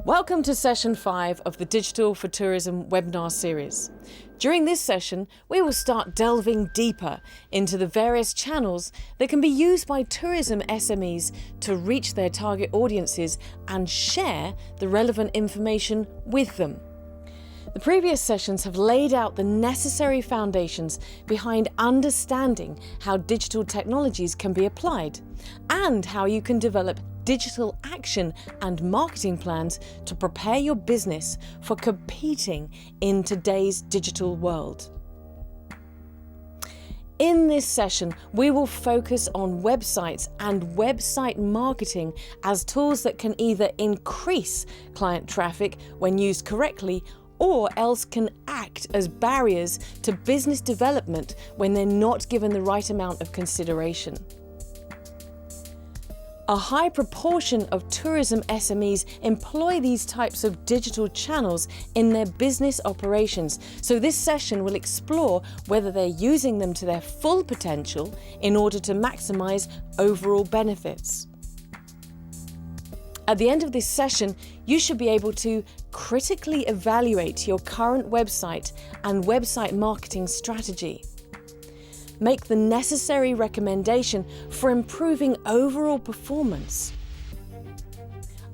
Welcome to session 5 of the Digital for Tourism webinar series. During this session, we will start delving deeper into the various channels that can be used by tourism SMEs to reach their target audiences and share the relevant information with them. The previous sessions have laid out the necessary foundations behind understanding how digital technologies can be applied and how you can develop digital action and marketing plans to prepare your business for competing in today's digital world. In this session, we will focus on websites and website marketing as tools that can either increase client traffic when used correctly or else can act as barriers to business development when they're not given the right amount of consideration. A high proportion of tourism SMEs employ these types of digital channels in their business operations, so this session will explore whether they're using them to their full potential in order to maximize overall benefits. At the end of this session, you should be able to critically evaluate your current website and website marketing strategy. Make the necessary recommendation for improving overall performance.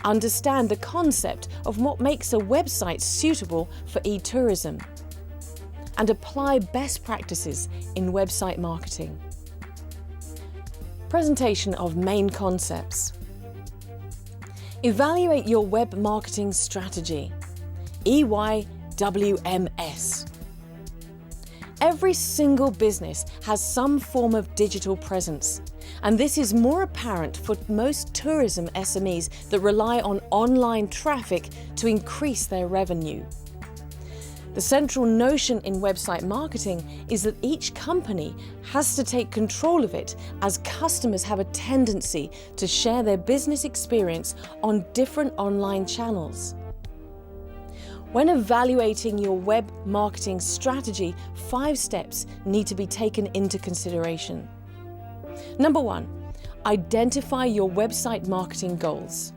Understand the concept of what makes a website suitable for e-tourism. And apply best practices in website marketing. Presentation of main concepts. Evaluate your web marketing strategy. EYWMS. Every single business has some form of digital presence, and this is more apparent for most tourism SMEs that rely on online traffic to increase their revenue. The central notion in website marketing is that each company has to take control of it, as customers have a tendency to share their business experience on different online channels. When evaluating your web marketing strategy, 5 steps need to be taken into consideration. Number 1, identify your website marketing goals.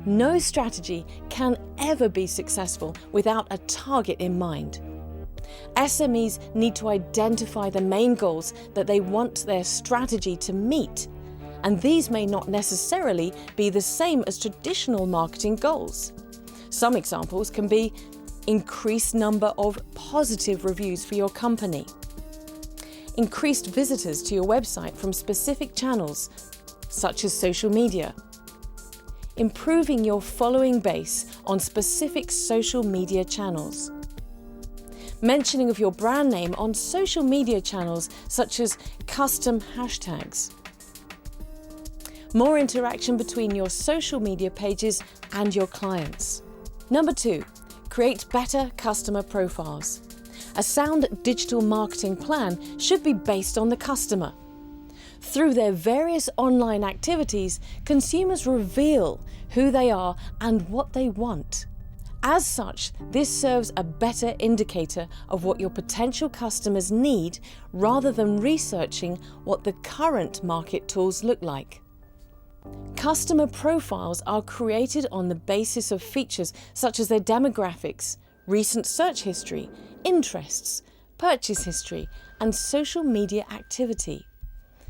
No strategy can ever be successful without a target in mind. SMEs need to identify the main goals that they want their strategy to meet, and these may not necessarily be the same as traditional marketing goals. Some examples can be increased number of positive reviews for your company, increased visitors to your website from specific channels, such as social media, improving your following base on specific social media channels, mentioning of your brand name on social media channels such as custom hashtags, more interaction between your social media pages and your clients. Number 2, create better customer profiles. A sound digital marketing plan should be based on the customer. Through their various online activities, consumers reveal who they are and what they want. As such, this serves a better indicator of what your potential customers need rather than researching what the current market tools look like. Customer profiles are created on the basis of features such as their demographics, recent search history, interests, purchase history, and social media activity.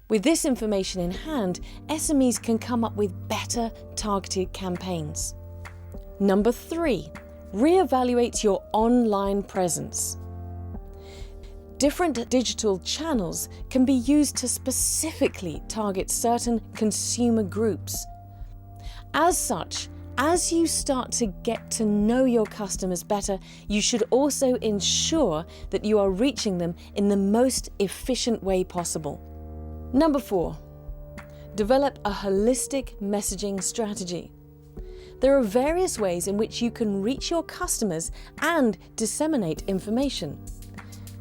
With this information in hand, SMEs can come up with better targeted campaigns. Number 3, reevaluate your online presence. Different digital channels can be used to specifically target certain consumer groups. As such, as you start to get to know your customers better, you should also ensure that you are reaching them in the most efficient way possible. Number 4, develop a holistic messaging strategy. There are various ways in which you can reach your customers and disseminate information.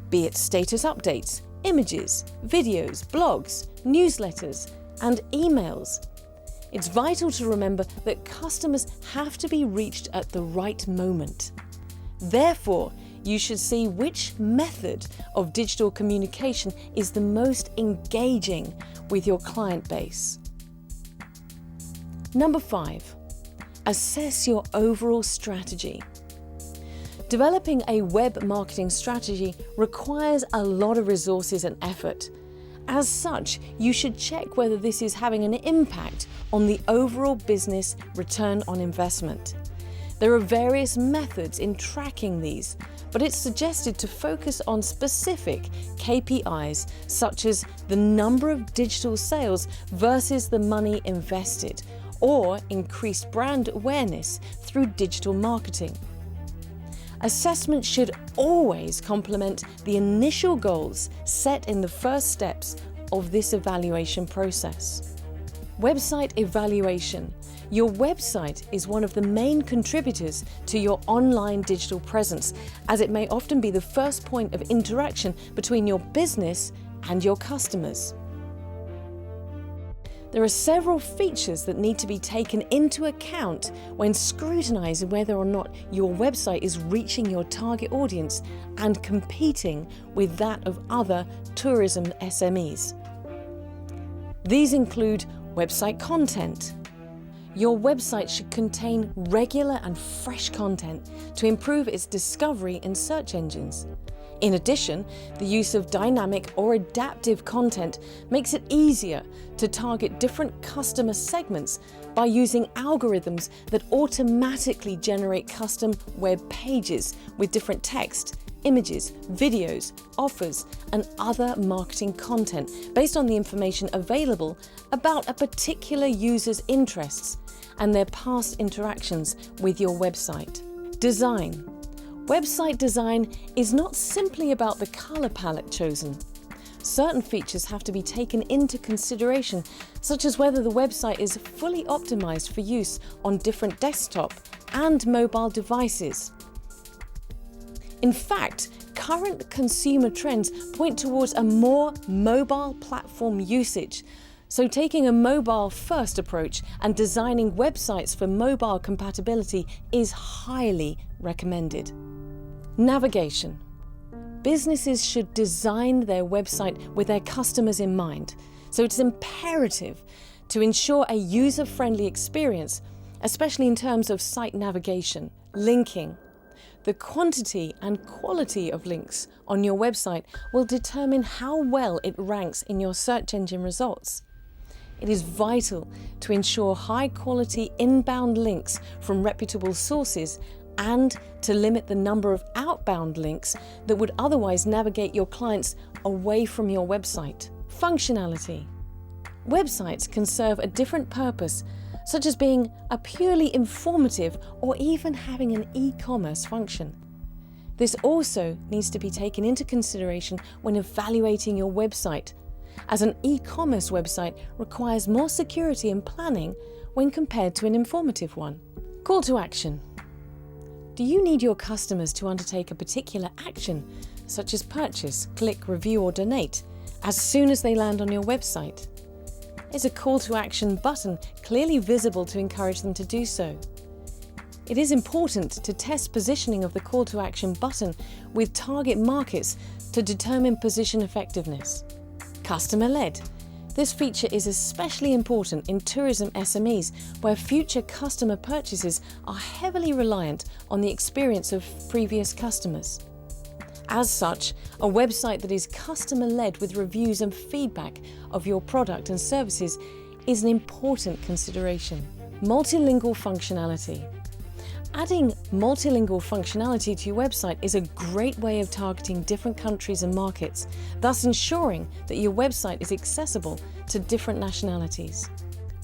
Be it status updates, images, videos, blogs, newsletters, and emails. It's vital to remember that customers have to be reached at the right moment. Therefore, you should see which method of digital communication is the most engaging with your client base. Number 5, Assess your overall strategy. Developing a web marketing strategy requires a lot of resources and effort. As such, you should check whether this is having an impact on the overall business return on investment. There are various methods in tracking these, but it's suggested to focus on specific KPIs such as the number of digital sales versus the money invested, or increased brand awareness through digital marketing. Assessment should always complement the initial goals set in the first steps of this evaluation process. Website evaluation. Your website is one of the main contributors to your online digital presence, as it may often be the first point of interaction between your business and your customers. There are several features that need to be taken into account when scrutinizing whether or not your website is reaching your target audience and competing with that of other tourism SMEs. These include website content. Your website should contain regular and fresh content to improve its discovery in search engines. In addition, the use of dynamic or adaptive content makes it easier to target different customer segments by using algorithms that automatically generate custom web pages with different text, images, videos, offers, and other marketing content based on the information available about a particular user's interests and their past interactions with your website. Design. Website design is not simply about the color palette chosen. Certain features have to be taken into consideration, such as whether the website is fully optimized for use on different desktop and mobile devices. In fact, current consumer trends point towards a more mobile platform usage. So taking a mobile-first approach and designing websites for mobile compatibility is highly recommended. Navigation. Businesses should design their website with their customers in mind, so it's imperative to ensure a user-friendly experience, especially in terms of site navigation, linking. The quantity and quality of links on your website will determine how well it ranks in your search engine results. It is vital to ensure high-quality inbound links from reputable sources and to limit the number of outbound links that would otherwise navigate your clients away from your website. Functionality. Websites can serve a different purpose, such as being a purely informative or even having an e-commerce function. This also needs to be taken into consideration when evaluating your website, as an e-commerce website requires more security and planning when compared to an informative one. Call to action. Do you need your customers to undertake a particular action, such as purchase, click, review, or donate, as soon as they land on your website? Is a call to action button clearly visible to encourage them to do so? It is important to test positioning of the call to action button with target markets to determine position effectiveness. Customer-led. This feature is especially important in tourism SMEs, where future customer purchases are heavily reliant on the experience of previous customers. As such, a website that is customer-led with reviews and feedback of your product and services is an important consideration. Multilingual functionality. Adding multilingual functionality to your website is a great way of targeting different countries and markets, thus ensuring that your website is accessible to different nationalities.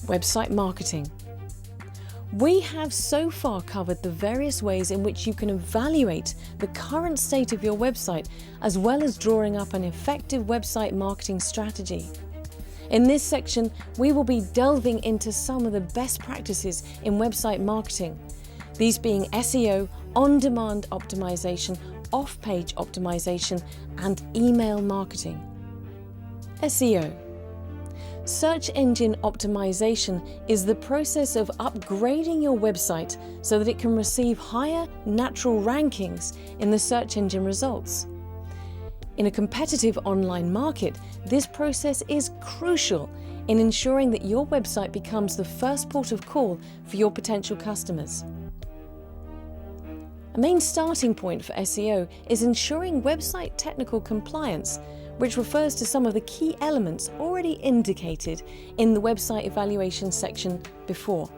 Website marketing. We have so far covered the various ways in which you can evaluate the current state of your website, as well as drawing up an effective website marketing strategy. In this section, we will be delving into some of the best practices in website marketing, these being SEO, on-demand optimization, off-page optimization, and email marketing. SEO. Search engine optimization is the process of upgrading your website so that it can receive higher natural rankings in the search engine results. In a competitive online market, this process is crucial in ensuring that your website becomes the first port of call for your potential customers. A main starting point for SEO is ensuring website technical compliance, which refers to some of the key elements already indicated in the website evaluation section before.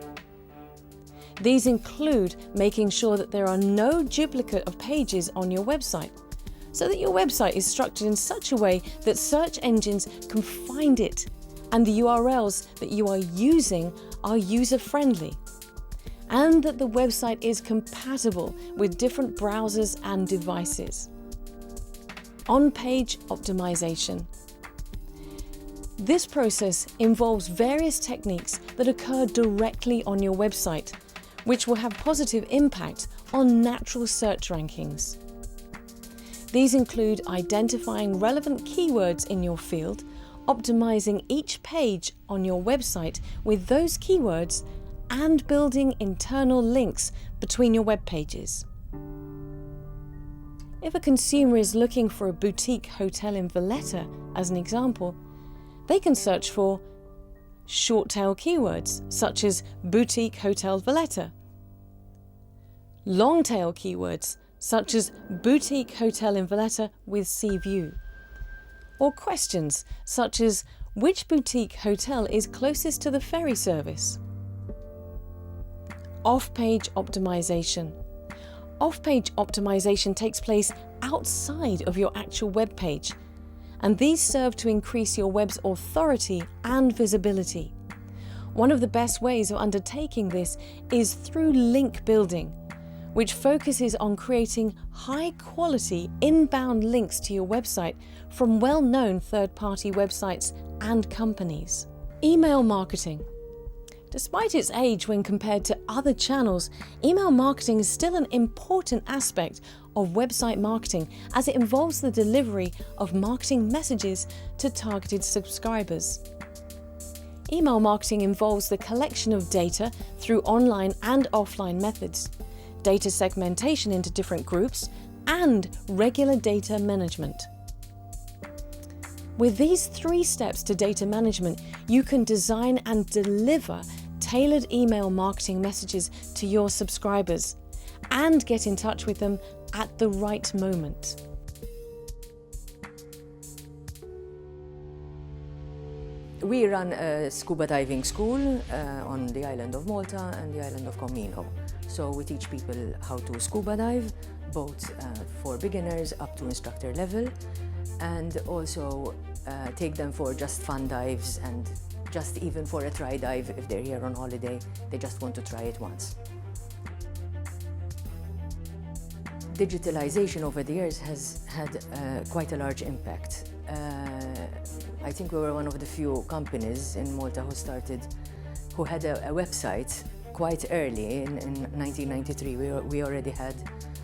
These include making sure that there are no duplicate of pages on your website, so that your website is structured in such a way that search engines can find it and the URLs that you are using are user-friendly, and that the website is compatible with different browsers and devices. On-page optimization. This process involves various techniques that occur directly on your website, which will have positive impact on natural search rankings. These include identifying relevant keywords in your field, optimizing each page on your website with those keywords, and building internal links between your web pages. If a consumer is looking for a boutique hotel in Valletta, as an example, they can search for short-tail keywords such as boutique hotel Valletta, long-tail keywords such as boutique hotel in Valletta with sea view, or questions such as which boutique hotel is closest to the ferry service. Off-page optimization. Off-page optimization takes place outside of your actual web page, and these serve to increase your web's authority and visibility. One of the best ways of undertaking this is through link building, which focuses on creating high-quality inbound links to your website from well-known third-party websites and companies. Email marketing. Despite its age when compared to other channels, email marketing is still an important aspect of website marketing, as it involves the delivery of marketing messages to targeted subscribers. Email marketing involves the collection of data through online and offline methods, data segmentation into different groups, and regular data management. With these 3 steps to data management, you can design and deliver tailored email marketing messages to your subscribers and get in touch with them at the right moment. We run a scuba diving school on the island of Malta and the island of Comino. So we teach people how to scuba dive, both for beginners up to instructor level, and also take them for just fun dives and just even for a try dive if they're here on holiday, they just want to try it once. Digitalization over the years has had quite a large impact. I think we were one of the few companies in Malta who had a website quite early. In 1993, we already had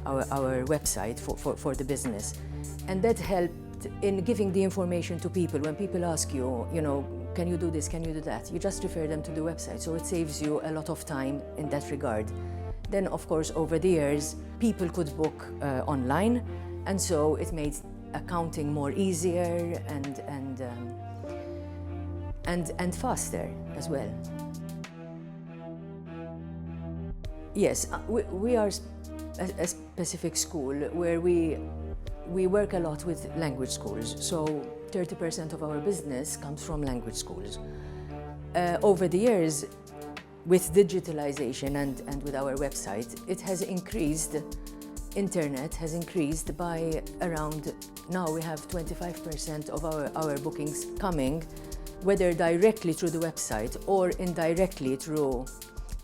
our website for the business, and that helped in giving the information to people. When people ask you, can you do this, can you do that, you just refer them to the website, so it saves you a lot of time in that regard. Then, of course, over the years, people could book online, and so it made accounting more easier and faster as well. Yes, we are a specific school where we work a lot with language schools, so 30% of our business comes from language schools. Over the years, with digitalization and with our website, it has increased, internet has increased by around, now we have 25% of our bookings coming, whether directly through the website or indirectly through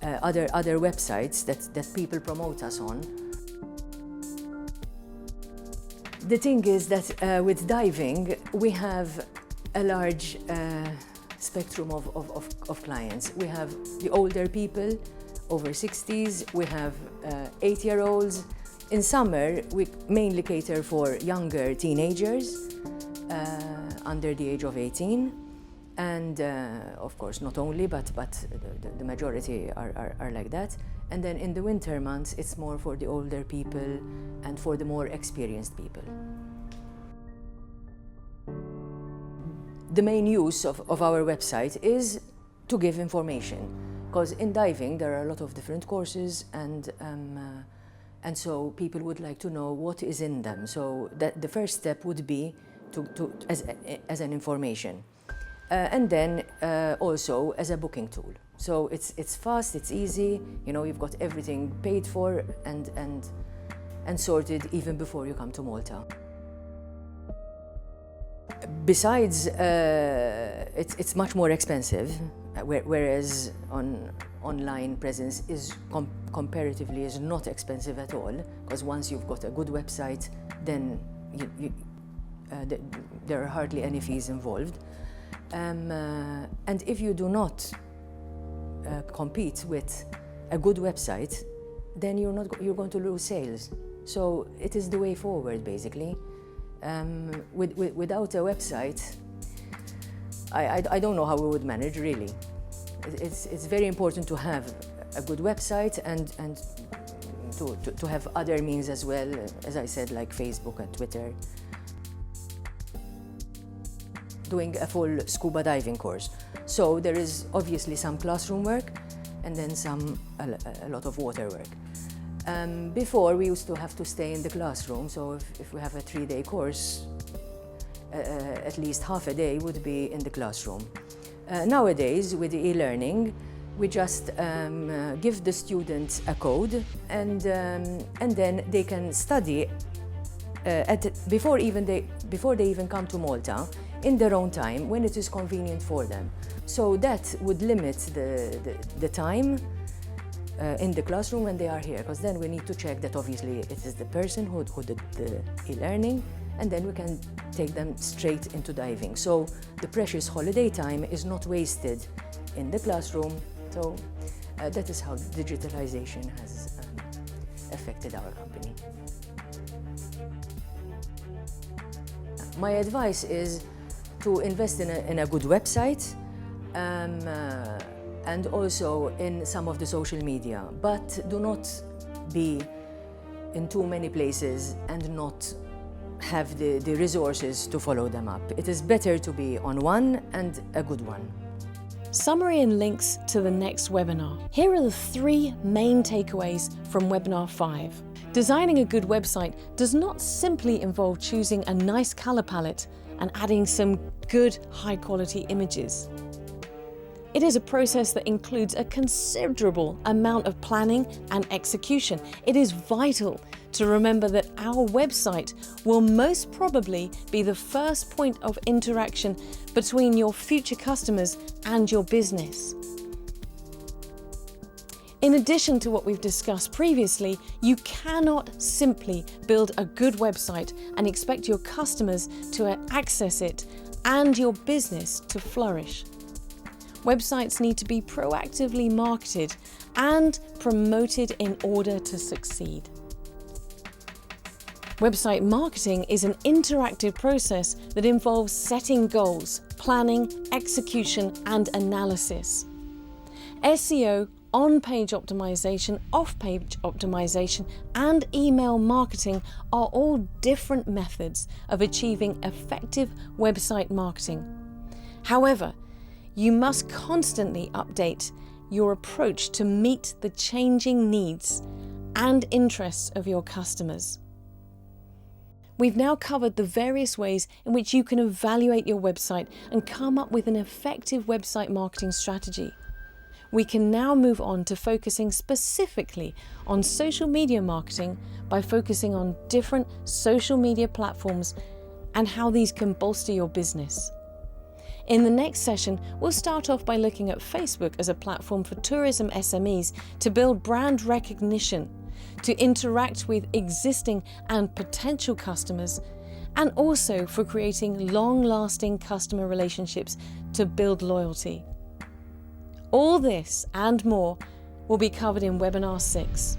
other websites that people promote us on. The thing is that with diving, we have a large spectrum of clients. We have the older people, over 60s, we have 8-year-olds. In summer, we mainly cater for younger teenagers under the age of 18. And of course, not only, but the majority are like that. And then in the winter months, it's more for the older people and for the more experienced people. The main use of our website is to give information, because in diving there are a lot of different courses, and so people would like to know what is in them. So the first step would be as an information, and then also as a booking tool. So it's fast, it's easy. You know, you've got everything paid for and sorted even before you come to Malta. Besides, it's much more expensive, whereas online presence is comparatively is not expensive at all, because once you've got a good website, then there are hardly any fees involved. And if you do not compete with a good website, then you're going to lose sales. So it is the way forward, basically. Without a website, I don't know how we would manage, really. It's very important to have a good website and to have other means as well, as I said, like Facebook and Twitter. Doing a full scuba diving course. So there is obviously some classroom work and then a lot of water work. Before, we used to have to stay in the classroom, so if we have a 3-day course, at least half a day would be in the classroom. Nowadays, with the e-learning, we just give the students a code, and then they can study before they even come to Malta, in their own time, when it is convenient for them. So that would limit the time in the classroom when they are here, because then we need to check that obviously it is the person who did the e-learning, and then we can take them straight into diving. So the precious holiday time is not wasted in the classroom. So that is how digitalization has affected our company. My advice is to invest in a good website, and also in some of the social media, but do not be in too many places and not have the resources to follow them up. It is better to be on one, and a good one. Summary and links to the next webinar. Here are the 3 main takeaways from webinar 5. Designing a good website does not simply involve choosing a nice color palette and adding some good high-quality images. It is a process that includes a considerable amount of planning and execution. It is vital to remember that our website will most probably be the first point of interaction between your future customers and your business. In addition to what we've discussed previously, you cannot simply build a good website and expect your customers to access it and your business to flourish. Websites need to be proactively marketed and promoted in order to succeed. Website marketing is an interactive process that involves setting goals, planning, execution, and analysis. SEO, on-page optimization, off-page optimization, and email marketing are all different methods of achieving effective website marketing. However, you must constantly update your approach to meet the changing needs and interests of your customers. We've now covered the various ways in which you can evaluate your website and come up with an effective website marketing strategy. We can now move on to focusing specifically on social media marketing by focusing on different social media platforms and how these can bolster your business. In the next session, we'll start off by looking at Facebook as a platform for tourism SMEs to build brand recognition, to interact with existing and potential customers, and also for creating long-lasting customer relationships to build loyalty. All this and more will be covered in webinar 6.